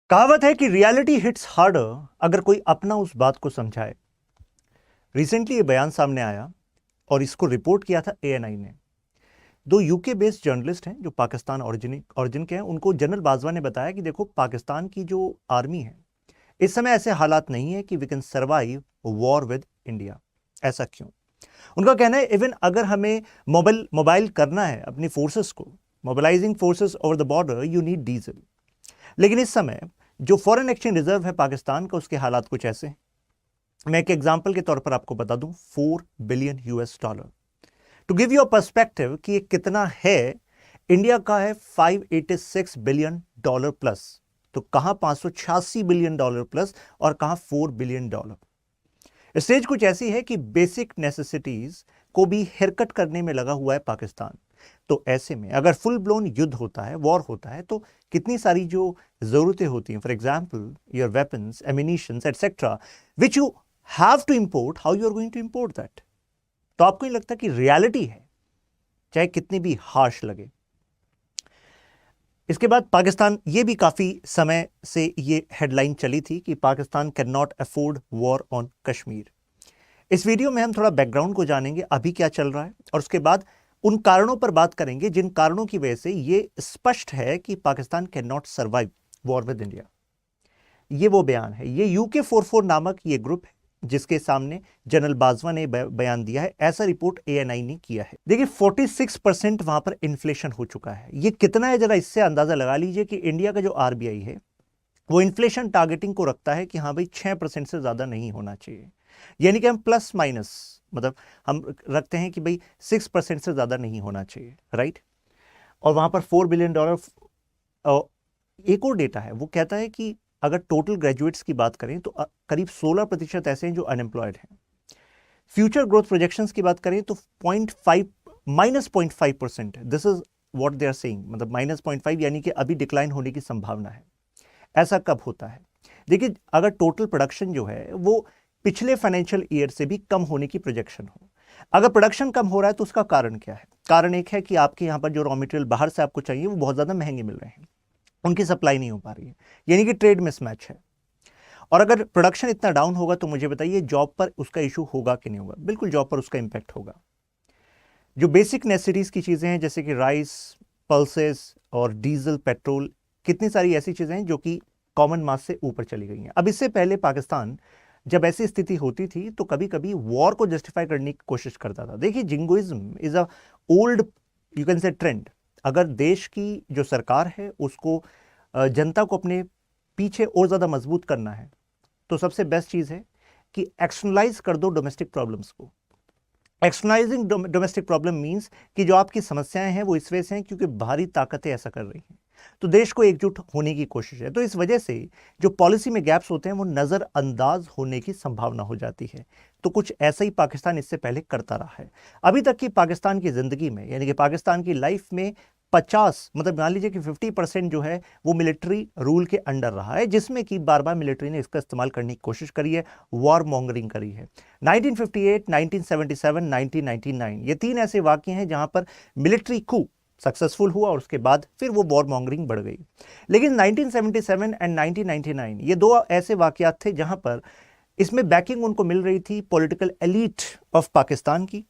कहावत है कि रियलिटी हिट्स हार्डर अगर कोई अपना उस बात को समझाए। रिसेंटली ये बयान सामने आया और इसको रिपोर्ट किया था एएनआई ने। दो यूके बेस्ड जर्नलिस्ट हैं जो पाकिस्तान ओरिजिन के हैं, उनको जनरल बाजवा ने बताया कि देखो, पाकिस्तान की जो आर्मी है इस समय ऐसे हालात नहीं है कि we can survive war with India. ऐसा क्यों? उनका कहना है इवन अगर हमें मोबाइल करना है अपनी फोर्सेस को, mobilising forces over the border, you need diesel. लेकिन इस समय जो फॉरेन एक्सचेंज रिजर्व है पाकिस्तान का, उसके हालात कुछ ऐसे हैं। मैं एक एग्जांपल के तौर पर आपको बता दूं, 4 billion US dollar. To give you a perspective कि ये कितना है, इंडिया का है 586 बिलियन डॉलर प्लस। तो कहां 586 बिलियन डॉलर प्लस और कहां 4 बिलियन डॉलर। स्टेज कुछ ऐसी है कि बेसिक नेसेसिटीज को भी हेरकट करने में लगा हुआ है पाकिस्तान। तो ऐसे में अगर फुल ब्लोन युद्ध होता है, वॉर होता है, तो कितनी सारी जो जरूरतें होती हैं, for example your weapons, ammunitions etcetera, which you have to import, how you are going to import that. तो आपको नहीं लगता कि रियलिटी है, चाहे कितनी भी हार्श लगे। इसके बाद पाकिस्तान, ये भी काफी समय से ये हेडलाइन चली थी कि Pakistan can not afford war on Kashmir. इस वीडियो में हम थोड़ा बैकग्राउंड को जानेंगे, अभी क्या चल रहा है, और उसके बाद उन कारणों पर बात करेंगे जिन कारणों की वजह से ये स्पष्ट है कि Pakistan can not survive war with India. ये वो बयान है, ये UK44 नामक ये ग्रुप है जिसके सामने जनरल बाजवा ने बयान दिया है। ऐसा रिपोर्ट एएनआई ने किया है। देखिए 46% वहां पर इन्फ्लेशन हो चुका है। ये कितना है जरा इससे अंदाजा लगा लीजिए कि इंडिया का जो आरबीआई है वो इन्फ्लेशन टारगेटिंग को रखता है कि हाँ भाई 6% से ज्यादा नहीं होना चाहिए। यानी कि हम प्लस माइनस, मतलब हम रखते हैं कि भाई 6% से ज्यादा नहीं होना चाहिए, राइट। और वहां पर 4 बिलियन डॉलर। एक और डेटा है, वो कहता है कि अगर टोटल ग्रेजुएट्स की बात करें तो करीब 16% ऐसे हैं जो अनएम्प्लॉयड हैं। फ्यूचर ग्रोथ प्रोजेक्शंस की बात करें तो 0.5 -0.5%, this is what they are saying, मतलब -0.5, यानी कि अभी डिक्लाइन होने की संभावना है। ऐसा कब होता है? देखिए, अगर टोटल प्रोडक्शन जो है वो पिछले फाइनेंशियल ईयर से भी कम होने की प्रोजेक्शन हो। अगर प्रोडक्शन कम हो रहा है तो उसका कारण क्या है? कारण एक है कि आपके यहां पर जो रॉ मटेरियल बाहर से आपको चाहिए वो बहुत ज्यादा महंगे मिल रहे हैं, उनकी सप्लाई नहीं हो पा रही है, यानी कि ट्रेड मिसमैच है। और अगर प्रोडक्शन इतना डाउन होगा तो मुझे बताइए जॉब पर उसका इशू होगा कि नहीं होगा? बिल्कुल जॉब पर उसका इंपैक्ट होगा। जो बेसिक नेसेसिटीज की चीजें हैं जैसे कि राइस, पल्सेस और डीजल, पेट्रोल, कितनी सारी ऐसी चीजें हैं जो कि कॉमन मास से ऊपर चली गई हैं। अब इससे पहले पाकिस्तान जब ऐसी स्थिति होती थी तो कभी कभी वॉर को जस्टिफाई करने की कोशिश करता था। देखिए, jingoism is a old, you can से, ट्रेंड। अगर देश की जो सरकार है उसको जनता को अपने पीछे और ज्यादा मजबूत करना है तो सबसे बेस्ट चीज है कि एक्सटर्नलाइज कर दो डोमेस्टिक प्रॉब्लम्स को। एक्सटर्नलाइजिंग डोमेस्टिक प्रॉब्लम मींस कि जो आपकी समस्याएं हैं वो इस वजह से हैं क्योंकि बाहरी ताकतें ऐसा कर रही हैं। तो देश को एकजुट होने की कोशिश है, तो इस वजह से जो पॉलिसी में गैप्स होते हैं वो नजरअंदाज होने की संभावना हो जाती है। तो कुछ ऐसा ही पाकिस्तान इससे पहले करता रहा है। अभी तक की पाकिस्तान की जिंदगी में, यानी कि पाकिस्तान की लाइफ में 50, मतलब मान लीजिए कि 50% जो है वो मिलिट्री रूल के अंडर रहा है, जिसमें कि बार बार मिलिट्री ने इसका इस्तेमाल करने की कोशिश करी है, वॉर मॉन्गरिंग करी है। 1958, 1977, 1999, ये 3 ऐसे वाक्य हैं जहां पर मिलिट्री कू सक्सेसफुल हुआ और उसके बाद फिर वो वॉर मॉन्गरिंग बढ़ गई। लेकिन 1977 एंड 1999 ये 2 ऐसे वाकयात थे जहां पर इसमें बैकिंग उनको मिल रही थी पॉलिटिकल एलीट ऑफ पाकिस्तान की,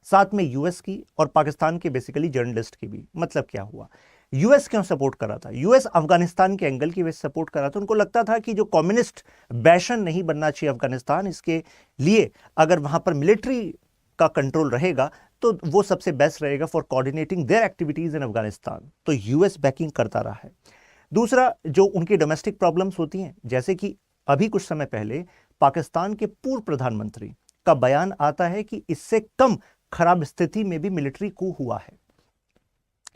साथ में यूएस की और पाकिस्तान के बेसिकली जर्नलिस्ट की भी। मतलब क्या हुआ? यूएस क्यों सपोर्ट कर रहा था? यूएस अफगानिस्तान के एंगल की वजह से सपोर्ट कर रहा था। उनको लगता था कि जो कम्युनिस्ट बैशन नहीं बनना चाहिए अफगानिस्तान, इसके लिए अगर वहां पर मिलिट्री का कंट्रोल रहेगा तो वो सबसे बेस्ट रहेगा for coordinating their activities in Afghanistan. तो यूएस बैकिंग करता रहा है। दूसरा, जो उनकी डोमेस्टिक प्रॉब्लम्स होती हैं, जैसे कि अभी कुछ समय पहले पाकिस्तान के पूर्व प्रधानमंत्री का बयान आता है कि इससे कम खराब स्थिति में भी मिलिट्री कू हुआ है।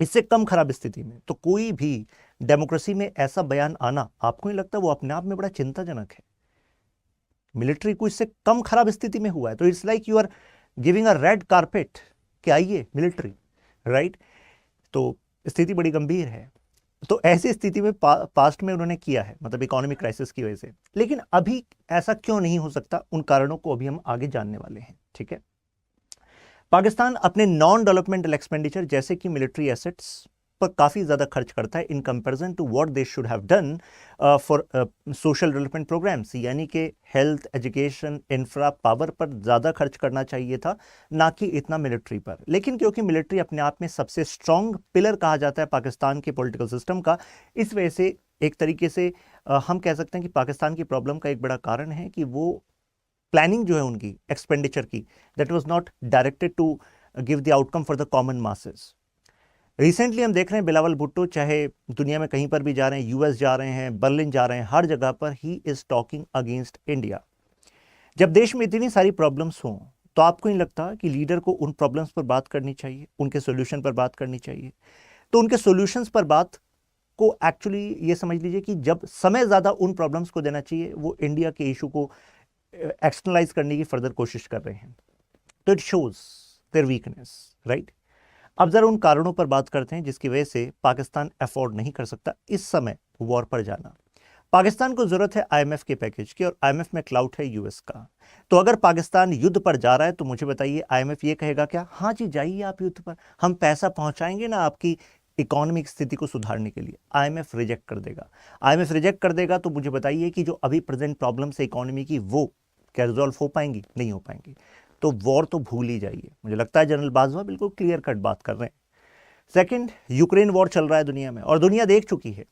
इससे कम खराब स्थिति में तो कोई भी डेमोक्रेसी में ऐसा बयान आना, आपको नहीं लगता वो अपने आप में बड़ा चिंताजनक है? मिलिट्री कू इससे कम खराब स्थिति में हुआ है तो it's like you are giving a red carpet कि आइए मिलिट्री, राइट। तो स्थिति बड़ी गंभीर है। तो ऐसी स्थिति में पास्ट में उन्होंने किया है, मतलब इकोनॉमिक क्राइसिस की वजह से। लेकिन अभी ऐसा क्यों नहीं हो सकता, उन कारणों को अभी हम आगे जानने वाले हैं, ठीक है। पाकिस्तान अपने नॉन डेवलपमेंटल एक्सपेंडिचर जैसे कि मिलिट्री एसेट्स पर काफ़ी ज़्यादा खर्च करता है in comparison to what they should have done for social development programmes, यानी कि हेल्थ, एजुकेशन, इंफ्रा, पावर पर ज़्यादा खर्च करना चाहिए था, ना कि इतना मिलिट्री पर। लेकिन क्योंकि मिलिट्री अपने आप में सबसे स्ट्रॉन्ग पिलर कहा जाता है पाकिस्तान के पॉलिटिकल सिस्टम का, इस वजह से एक तरीके से हम कह सकते हैं कि पाकिस्तान की प्रॉब्लम का एक बड़ा कारण है कि वो प्लानिंग जो है उनकी एक्सपेंडिचर की, that was not directed to give the outcome for the common masses. Recently हम देख रहे हैं बिलावल भुट्टो चाहे दुनिया में कहीं पर भी जा रहे हैं, यूएस जा रहे हैं, बर्लिन जा रहे हैं, हर जगह पर he is talking against India. जब देश में इतनी सारी प्रॉब्लम्स हों तो आपको नहीं लगता कि लीडर को उन प्रॉब्लम्स पर बात करनी चाहिए, उनके सोल्यूशन पर बात करनी चाहिए? तो उनके सोल्यूशंस पर बात को एक्चुअली ये समझ लीजिए कि जब समय ज़्यादा उन प्रॉब्लम्स को देना चाहिए, वो इंडिया के इशू को एक्सटर्नलाइज करने की फर्दर कोशिश कर रहे हैं। तो it shows their weakness, right? अब जरा उन कारणों पर बात करते हैं जिसकी वजह से पाकिस्तान अफोर्ड नहीं कर सकता इस समय वॉर पर जाना। पाकिस्तान को जरूरत है आईएमएफ के पैकेज की, और आईएमएफ में क्लाउट है यूएस का। तो अगर पाकिस्तान युद्ध पर जा रहा है तो मुझे बताइए, आईएमएफ ये कहेगा क्या, हाँ जी जाइए आप युद्ध पर, हम पैसा पहुंचाएंगे ना आपकी इकोनॉमिक स्थिति को सुधारने के लिए? आईएमएफ रिजेक्ट कर देगा। आईएमएफ रिजेक्ट कर देगा तो मुझे बताइए कि जो अभी प्रेजेंट प्रॉब्लम्स है इकोनॉमी की, वो क्या रिजॉल्व हो पाएंगी? नहीं हो पाएंगी। तो वॉर तो भूल ही जाइए। मुझे लगता है जनरल बाजवा बिल्कुल क्लियर कट बात कर रहे हैं। सेकंड, यूक्रेन वॉर चल रहा है दुनिया में, और दुनिया देख चुकी है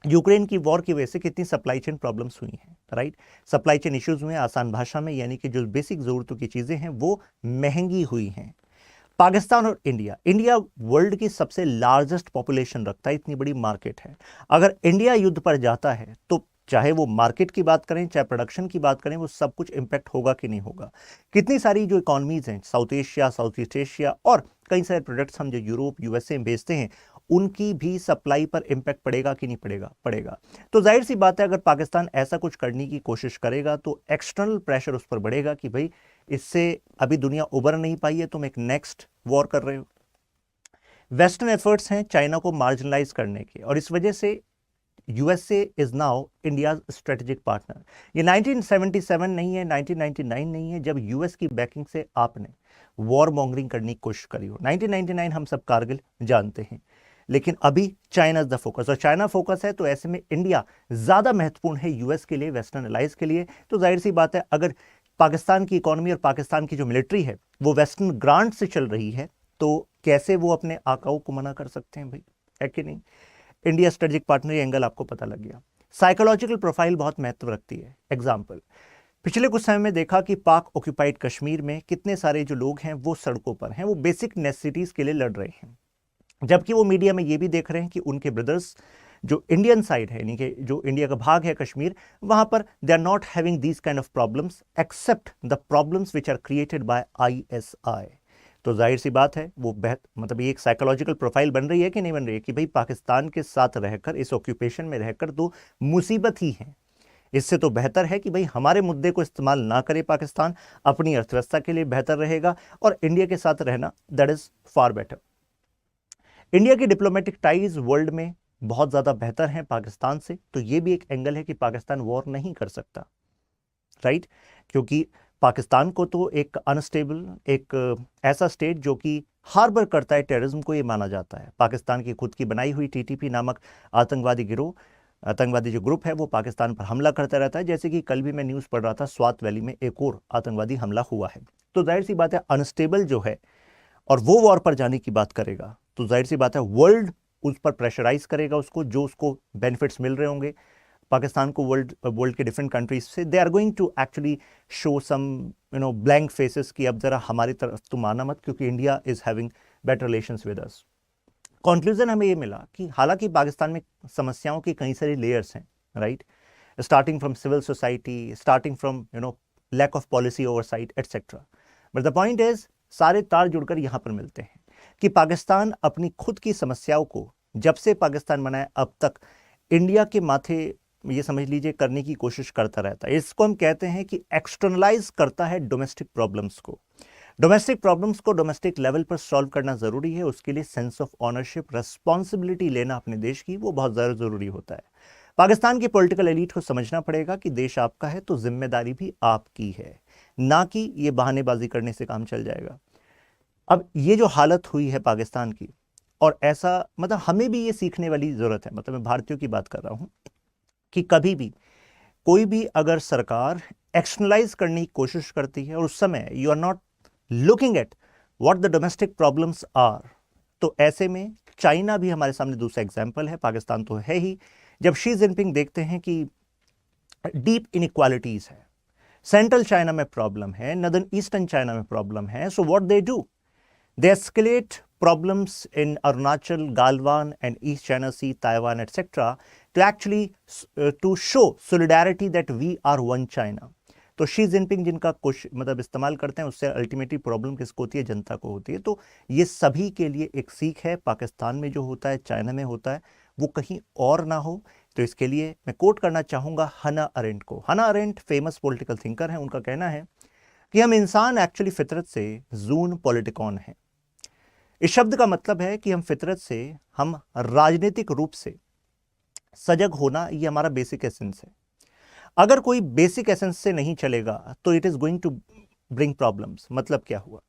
यूक्रेन की वॉर की वजह से कितनी सप्लाई चेन प्रॉब्लम्स हुई हैं, राइट? सप्लाई चेन इश्यूज हुए हैं, आसान भाषा में यानी कि जो बेसिक जरूरतों की चीजें हैं वो महंगी हुई हैं। पाकिस्तान और इंडिया, इंडिया वर्ल्ड की सबसे लार्जेस्ट पॉपुलेशन रखता है, इतनी बड़ी मार्केट है। अगर इंडिया युद्ध पर जाता है तो चाहे वो मार्केट की बात करें, चाहे प्रोडक्शन की बात करें, वो सब कुछ इंपैक्ट होगा कि नहीं होगा? कितनी सारी जो इकोनॉमीज हैं, south Asia, south east Asia, और कई सारे प्रोडक्ट्स हम जो यूरोप, यूएसए में भेजते हैं, उनकी भी सप्लाई पर इंपैक्ट पड़ेगा कि नहीं पड़ेगा? पड़ेगा। तो जाहिर सी बात है, अगर पाकिस्तान ऐसा कुछ करने की कोशिश करेगा तो एक्सटर्नल प्रेशर उस पर बढ़ेगा कि भाई इससे अभी दुनिया उबर नहीं पाई है, तुम एक नेक्स्ट वॉर कर रहे हो। वेस्टर्न एफर्ट्स हैं चाइना को मार्जिनलाइज करने के, और इस वजह से USA is now India strategic partner. ये 1977 नहीं है, 1999 नहीं है जब यूएस की बैकिंग से आपने वॉर मॉन्गरिंग करने की कोशिश करी हो। 1999 हम सब कारगिल जानते हैं, लेकिन अभी चाइना इज द फोकस, और चाइना फोकस है तो ऐसे में इंडिया ज्यादा महत्वपूर्ण है यूएस के लिए, वेस्टर्न एलाइज के लिए। तो जाहिर सी बात है, अगर पाकिस्तान की इकोनॉमी और पाकिस्तान की जो मिलिट्री है वो वेस्टर्न ग्रांट से चल रही है, तो कैसे वो अपने आकाओं को मना कर सकते हैं भाई, है कि नहीं? इंडिया स्ट्रेटेजिक पार्टनर एंगल आपको पता लग गया। साइकोलॉजिकल प्रोफाइल बहुत महत्व रखती है। एग्जाम्पल, पिछले कुछ समय में देखा कि पाक ऑक्यूपाइड कश्मीर में कितने सारे जो लोग हैं वो सड़कों पर हैं, वो बेसिक नेसेसिटीज के लिए लड़ रहे हैं, जबकि वो मीडिया में ये भी देख रहे हैं कि उनके ब्रदर्स जो इंडियन साइड है, यानी कि जो इंडिया का भाग है कश्मीर, वहां पर they are not having these kind of problems except the problems which are created by ISI. तो जाहिर सी बात है वो मतलब ये एक साइकोलॉजिकल प्रोफाइल बन रही है कि नहीं बन रही है कि भाई पाकिस्तान के साथ रहकर, इस ऑक्यूपेशन में रहकर तो मुसीबत ही है। इससे तो बेहतर है कि भाई हमारे मुद्दे को इस्तेमाल ना करे पाकिस्तान, अपनी अर्थव्यवस्था के लिए बेहतर रहेगा, और इंडिया के साथ रहना that is far better. India की डिप्लोमेटिक टाइज वर्ल्ड में बहुत ज्यादा बेहतर हैं पाकिस्तान से, तो ये भी एक एंगल है कि पाकिस्तान वॉर नहीं कर सकता, राइट? क्योंकि पाकिस्तान को तो एक अनस्टेबल, एक ऐसा स्टेट जो कि हार्बर करता है टेररिज्म को, ये माना जाता है। पाकिस्तान की खुद की बनाई हुई टीटीपी नामक आतंकवादी गिरोह, आतंकवादी जो ग्रुप है, वो पाकिस्तान पर हमला करता रहता है। जैसे कि कल भी मैं न्यूज़ पढ़ रहा था, स्वात वैली में एक और आतंकवादी हमला हुआ है। तो जाहिर सी बात है, अनस्टेबल जो है और वो वॉर पर जाने की बात करेगा तो जाहिर सी बात है वर्ल्ड उस पर प्रेशराइज करेगा उसको, जो उसको बेनिफिट्स मिल रहे होंगे पाकिस्तान को वर्ल्ड के डिफरेंट कंट्रीज से, they are going to actually show some blank faces कि अब जरा हमारी तरफ तुम आना मत, क्योंकि India is having better relations with us. Conclusion हमें ये मिला कि हालांकि पाकिस्तान में समस्याओं के कई सारे लेयर्स हैं, right? Starting from civil society, starting from lack of policy oversight etcetera, but the point is सारे तार जुड़कर यहां पर मिलते हैं कि पाकिस्तान अपनी खुद की समस्याओं को जब से पाकिस्तान बना है अब तक इंडिया के माथे, ये समझ लीजिए, करने की कोशिश करता रहता है। इसको हम कहते हैं कि एक्सटर्नलाइज करता है डोमेस्टिक प्रॉब्लम्स को। डोमेस्टिक प्रॉब्लम्स को डोमेस्टिक लेवल पर सॉल्व करना जरूरी है, उसके लिए सेंस ऑफ ऑनरशिप, रेस्पॉन्सिबिलिटी लेना अपने देश की, वो बहुत ज़्यादा जरूरी होता है। पाकिस्तान की पॉलिटिकल एलीट को समझना पड़ेगा कि देश आपका है तो जिम्मेदारी भी आपकी है, ना कि ये बहानेबाजी करने से काम चल जाएगा। अब ये जो हालत हुई है पाकिस्तान की, और ऐसा मतलब हमें भी ये सीखने वाली ज़रूरत है, मतलब मैं भारतीयों की बात कर रहा हूँ, कि कभी भी कोई भी अगर सरकार एक्सटर्नलाइज करने की कोशिश करती है और उस समय you are not looking at what the domestic problems are, तो ऐसे में चाइना भी हमारे सामने दूसरा एग्जाम्पल है, पाकिस्तान तो है ही। जब शी जिनपिंग देखते हैं कि डीप इनइक्वालिटीज है, सेंट्रल चाइना में प्रॉब्लम है, नदर्न ईस्टर्न चाइना में प्रॉब्लम है, so what they do, they escalate problems in Arunachal, Galwan, and East China Sea, Taiwan, etc. to actually to show solidarity that we are one China. तो Xi Jinping जिनका कुछ मतलब इस्तेमाल करते हैं, उससे अल्टीमेटली प्रॉब्लम किसको होती है? जनता को होती है। तो ये सभी के लिए एक सीख है, पाकिस्तान में जो होता है, चाइना में होता है, वो कहीं और ना हो। तो इसके लिए मैं कोट करना चाहूँगा हना अरेंट को। हना अरेंट फेमस पॉलिटिकल थिंकर हैं। उनका कहना है कि हम इंसान एक्चुअली फितरत से जून पॉलिटिकॉन हैं। इस शब्द का मतलब है कि हम फितरत से, हम राजनीतिक रूप से सजग होना, ये हमारा बेसिक एसेंस है। अगर कोई बेसिक एसेंस से नहीं चलेगा तो it is going to bring problems. मतलब क्या हुआ?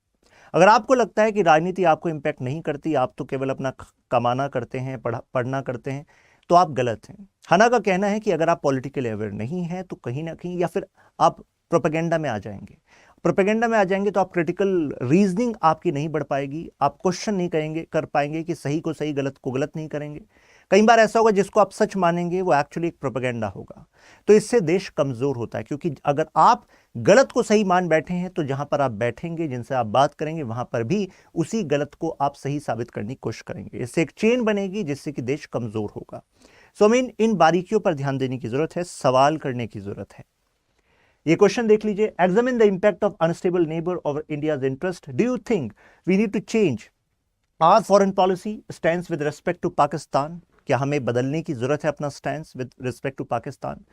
अगर आपको लगता है कि राजनीति आपको इंपैक्ट नहीं करती, आप तो केवल अपना कमाना करते हैं, पढ़ना करते हैं, तो आप गलत हैं। हना का कहना है कि अगर आप पॉलिटिकल अवेयर नहीं हैं तो कहीं ना कहीं या फिर आप प्रोपेगेंडा में आ जाएंगे। प्रोपेगेंडा में आ जाएंगे तो आप क्रिटिकल रीजनिंग आपकी नहीं बढ़ पाएगी, आप क्वेश्चन नहीं कर पाएंगे कि सही को सही, गलत को गलत नहीं करेंगे। कई बार ऐसा होगा जिसको आप सच मानेंगे वो एक्चुअली एक प्रोपेगेंडा होगा। तो इससे देश कमजोर होता है, क्योंकि अगर आप गलत को सही मान बैठे हैं तो जहां पर आप बैठेंगे, जिनसे आप बात करेंगे, वहां पर भी उसी गलत को आप सही साबित करने की कोशिश करेंगे। इससे एक चेन बनेगी जिससे कि देश कमजोर होगा। सो हमें इन बारीकियों पर ध्यान देने की जरूरत है, सवाल करने की जरूरत है। ये क्वेश्चन देख लीजिए, examine the impact of unstable neighbour over India's interest. Do you think we need to change our foreign policy stand with respect to Pakistan? क्या हमें बदलने की जरूरत है अपना stand with respect to Pakistan?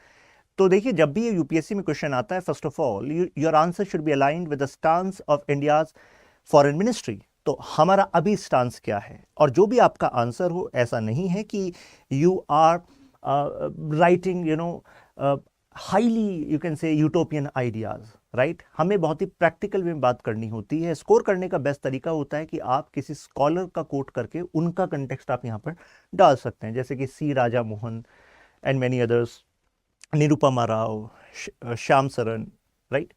तो देखिए, जब भी ये यूपीएससी में क्वेश्चन आता है, first of all your answer should be aligned with the stance of India's foreign ministry. तो हमारा अभी स्टांस क्या है? और जो भी आपका आंसर हो, ऐसा नहीं है कि you are writing highly you can say utopian ideas, right. हमें बहुत ही प्रैक्टिकल में बात करनी होती है। स्कोर करने का बेस्ट तरीका होता है कि आप किसी स्कॉलर का कोट करके उनका कंटेक्स्ट आप यहाँ पर डाल सकते हैं, जैसे कि C Raja Mohan and many others, Nirupama Rao, Shyam Saran, right.